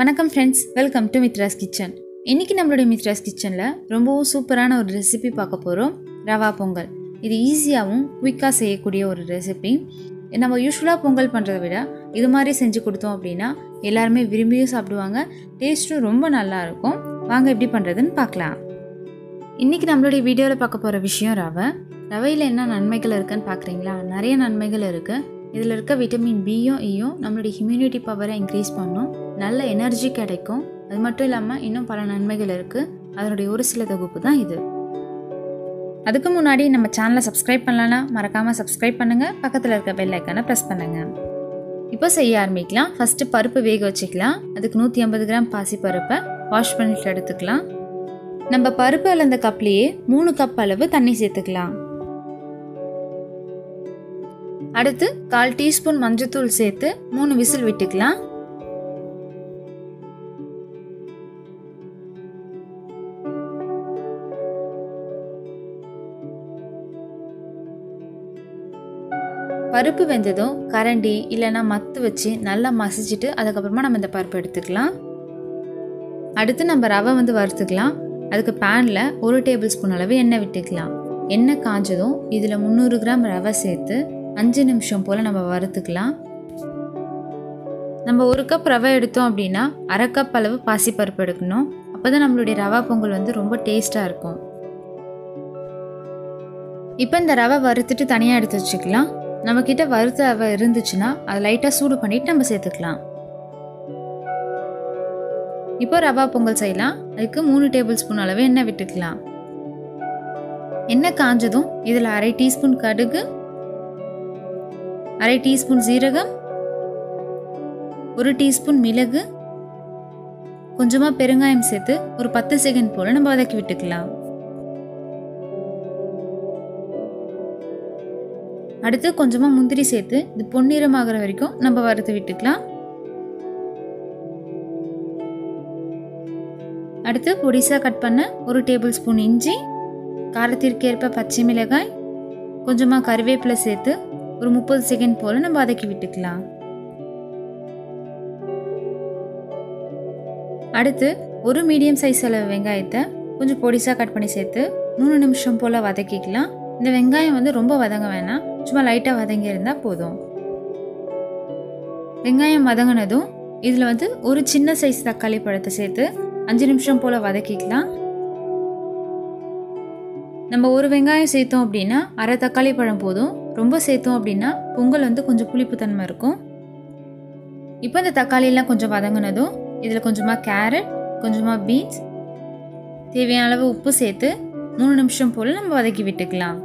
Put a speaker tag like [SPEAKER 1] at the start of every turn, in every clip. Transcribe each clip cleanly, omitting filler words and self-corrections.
[SPEAKER 1] வணக்கம் friends, welcome to Mithras kitchen. இன்றைக்கி நம்மளுடைய மித்ராஸ் கிச்சனில் ரொம்பவும் சூப்பரான ஒரு ரெசிபி பார்க்க போகிறோம். ரவா பொங்கல். இது ஈஸியாகவும் குயிக்காக செய்யக்கூடிய ஒரு ரெசிபி. நம்ம யூஸ்வலாக பொங்கல் பண்ணுறதை விட இது மாதிரி செஞ்சு கொடுத்தோம் அப்படின்னா எல்லாருமே விரும்பியும் சாப்பிடுவாங்க. டேஸ்ட்டும் ரொம்ப நல்லாயிருக்கும். வாங்க எப்படி பண்ணுறதுன்னு பார்க்கலாம். இன்றைக்கி நம்மளுடைய வீடியோவில் பார்க்க போகிற விஷயம் ரவையில் என்ன நன்மைகள் இருக்குதுன்னு பார்க்குறீங்களா? நிறைய நன்மைகள் இருக்குது. இதில் இருக்க விட்டமின் பியும் ஈயும் நம்மளுடைய இம்யூனிட்டி பவரை இன்க்ரீஸ் பண்ணும், நல்ல எனர்ஜி கிடைக்கும். அது மட்டும் இல்லாமல் இன்னும் பல நன்மைகள் இருக்குது. அதனுடைய ஒரு சில தொகுப்பு தான் இது. அதுக்கு முன்னாடி நம்ம சேனலை சப்ஸ்கிரைப் பண்ணலன்னா மறக்காமல் சப்ஸ்கிரைப் பண்ணுங்கள். பக்கத்தில் இருக்க பெல் ஐக்கானை ப்ரெஸ் பண்ணுங்கள். இப்போ செய்ய ஆரம்பிக்கலாம். ஃபஸ்ட்டு பருப்பு வேக வச்சுக்கலாம். அதுக்கு 150 கிராம் பாசி பருப்பை வாஷ் பண்ணிட்டு எடுத்துக்கலாம். நம்ம பருப்பு அளந்த கப்லேயே 3 கப் அளவு தண்ணி சேர்த்துக்கலாம். அடுத்து 1/4 டீஸ்பூன் மஞ்சத்தூள் சேர்த்து 3 விசில் விட்டுக்கலாம். பருப்பு வெந்ததும் கரண்டி இல்லைன்னா மத்து வச்சு நல்லா மசிச்சுட்டு அதுக்கப்புறமா நம்ம இந்த பருப்பு எடுத்துக்கலாம். அடுத்து நம்ம ரவை வறுத்துக்கலாம். அதுக்கு பேனில் 1 டேபிள் ஸ்பூன் அளவு எண்ணெய் விட்டுக்கலாம். எண்ணெய் காஞ்சதும் இதில் 300 கிராம் ரவை சேர்த்து 5 நிமிஷம் போல் நம்ம வறுத்துக்கலாம். நம்ம 1 கப் ரவை எடுத்தோம் அப்படின்னா 1/2 கப் அளவு பாசிப்பருப்பு எடுக்கணும். அப்போ தான் நம்மளுடைய ரவா பொங்கல் ரொம்ப டேஸ்ட்டாக இருக்கும். இப்போ இந்த ரவை வறுத்துட்டு தனியாக எடுத்து வச்சுக்கலாம். நம்மக்கிட்ட வறுத்த ரவை இருந்துச்சுன்னா அதை லைட்டாக சூடு பண்ணிவிட்டு நம்ம சேர்த்துக்கலாம். இப்போ ரவா பொங்கல் செய்யலாம். அதுக்கு 3 டேபிள் ஸ்பூன் அளவு எண்ணெய் விட்டுக்கலாம். எண்ணெய் காஞ்சதும் இதில் 1/2 டீஸ்பூன் கடுகு, 1/2 டீஸ்பூன் சீரகம், 1 டீஸ்பூன் மிளகு, கொஞ்சமாக பெருங்காயம் சேர்த்து ஒரு 10 செகண்ட் போல் நம்ம வதக்கி விட்டுக்கலாம். அடுத்து கொஞ்சமாக முந்திரி சேர்த்து இது பொன்னிறமாகிற வரைக்கும் நம்ம வறுத்து விட்டுக்கலாம். அடுத்து பொடிசாக கட் பண்ண 1 டேபிள் ஸ்பூன் இஞ்சி, காரத்திற்கேற்ப பச்சை மிளகாய், கொஞ்சமாக கறிவேப்பிலை சேர்த்து ஒரு 30 செகண்ட் போல் நம்ம வதக்கி விட்டுக்கலாம். அடுத்து ஒரு மீடியம் சைஸ் அளவு வெங்காயத்தை கொஞ்சம் பொடிசாக கட் பண்ணி சேர்த்து 3 நிமிஷம் போல் வதக்கிக்கலாம். இந்த வெங்காயம் ரொம்ப வதங்க வேணாம், சும்மா லைட்டாக வதங்கி இருந்தால் போதும். வெங்காயம் வதங்கினதும் இதில் ஒரு சின்ன சைஸ் தக்காளி பழத்தை சேர்த்து 5 நிமிஷம் போல் வதக்கிக்கலாம். நம்ம ஒரு வெங்காயம் சேர்த்தோம் அப்படின்னா 1/2 தக்காளி பழம் போதும். ரொம்ப சேர்த்தோம் அப்படின்னா பொங்கல் கொஞ்சம் புளிப்பு தன்மை இருக்கும். இப்போ இந்த தக்காளியெல்லாம் கொஞ்சம் வதங்கினதும் இதில் கொஞ்சமாக கேரட், கொஞ்சமாக பீன்ஸ், தேவையான அளவு உப்பு சேர்த்து 3 நிமிஷம் போல் நம்ம வதக்கி விட்டுக்கலாம்.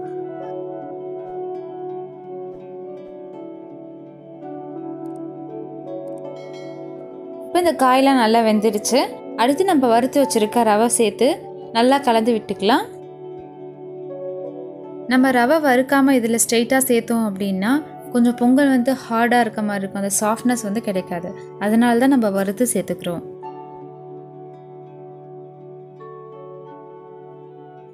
[SPEAKER 1] இப்போ இந்த காயெல்லாம் நல்லா வெந்துடுச்சு. அடுத்து நம்ம வறுத்து வச்சுருக்க ரவை சேர்த்து நல்லா கலந்து விட்டுக்கலாம். நம்ம ரவை வறுக்காமல் இதில் ஸ்ட்ரெயிட்டாக சேர்த்தோம் அப்படின்னா கொஞ்சம் பொங்கல் ஹார்டாக இருக்க மாதிரி இருக்கும். அந்த சாஃப்ட்னஸ் கிடைக்காது. அதனால தான் நம்ம வறுத்து சேர்த்துக்கிறோம்.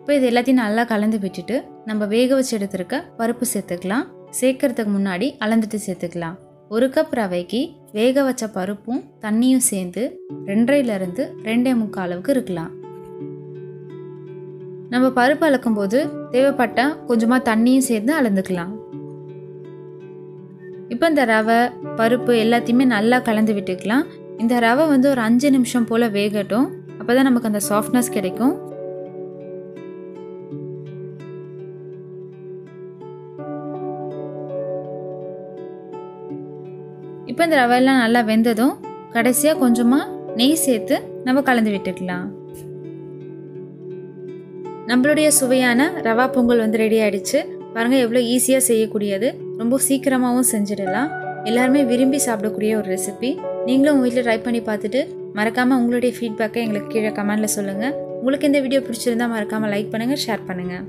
[SPEAKER 1] இப்போ இது எல்லாத்தையும் நல்லா கலந்து விட்டுட்டு நம்ம வேக வச்சு எடுத்துருக்க பருப்பு சேர்த்துக்கலாம். சேர்க்கறதுக்கு முன்னாடி அளந்துட்டு சேர்த்துக்கலாம். 1 கப் ரவைக்கு வேக வச்ச பருப்பும் தண்ணியும் சேர்ந்து 2.5 2.25 அளவுக்கு இருக்கலாம். நம்ம பருப்பு அளக்கும் போது தேவைப்பட்டால் கொஞ்சமாக தண்ணியும் சேர்ந்து அளந்துக்கலாம். இப்போ இந்த ரவை பருப்பு எல்லாத்தையுமே நல்லா கலந்து விட்டுக்கலாம். இந்த ரவை ஒரு 5 நிமிஷம் போல் வேகட்டும். அப்போ தான் நமக்கு அந்த சாஃப்ட்னஸ் கிடைக்கும். இப்போ இந்த ரவையெல்லாம் நல்லா வெந்ததும் கடைசியாக கொஞ்சமாக நெய் சேர்த்து நம்ம கலந்து விட்டுக்கலாம். நம்மளுடைய சுவையான ரவா பொங்கல் ரெடி ஆகிடுச்சு. பாருங்கள் எவ்வளோ ஈஸியாக செய்யக்கூடியது. ரொம்ப சீக்கிரமாகவும் செஞ்சிடலாம். எல்லாருமே விரும்பி சாப்பிடக்கூடிய ஒரு ரெசிபி. நீங்களும் உங்கள் வீட்டில் ட்ரை பண்ணி பார்த்துட்டு மறக்காமல் உங்களுடைய ஃபீட்பேக்கை எங்களுக்கு கீழே கமெண்டில் சொல்லுங்கள். உங்களுக்கு இந்த வீடியோ பிடிச்சிருந்தால் மறக்காமல் லைக் பண்ணுங்கள், ஷேர் பண்ணுங்கள்.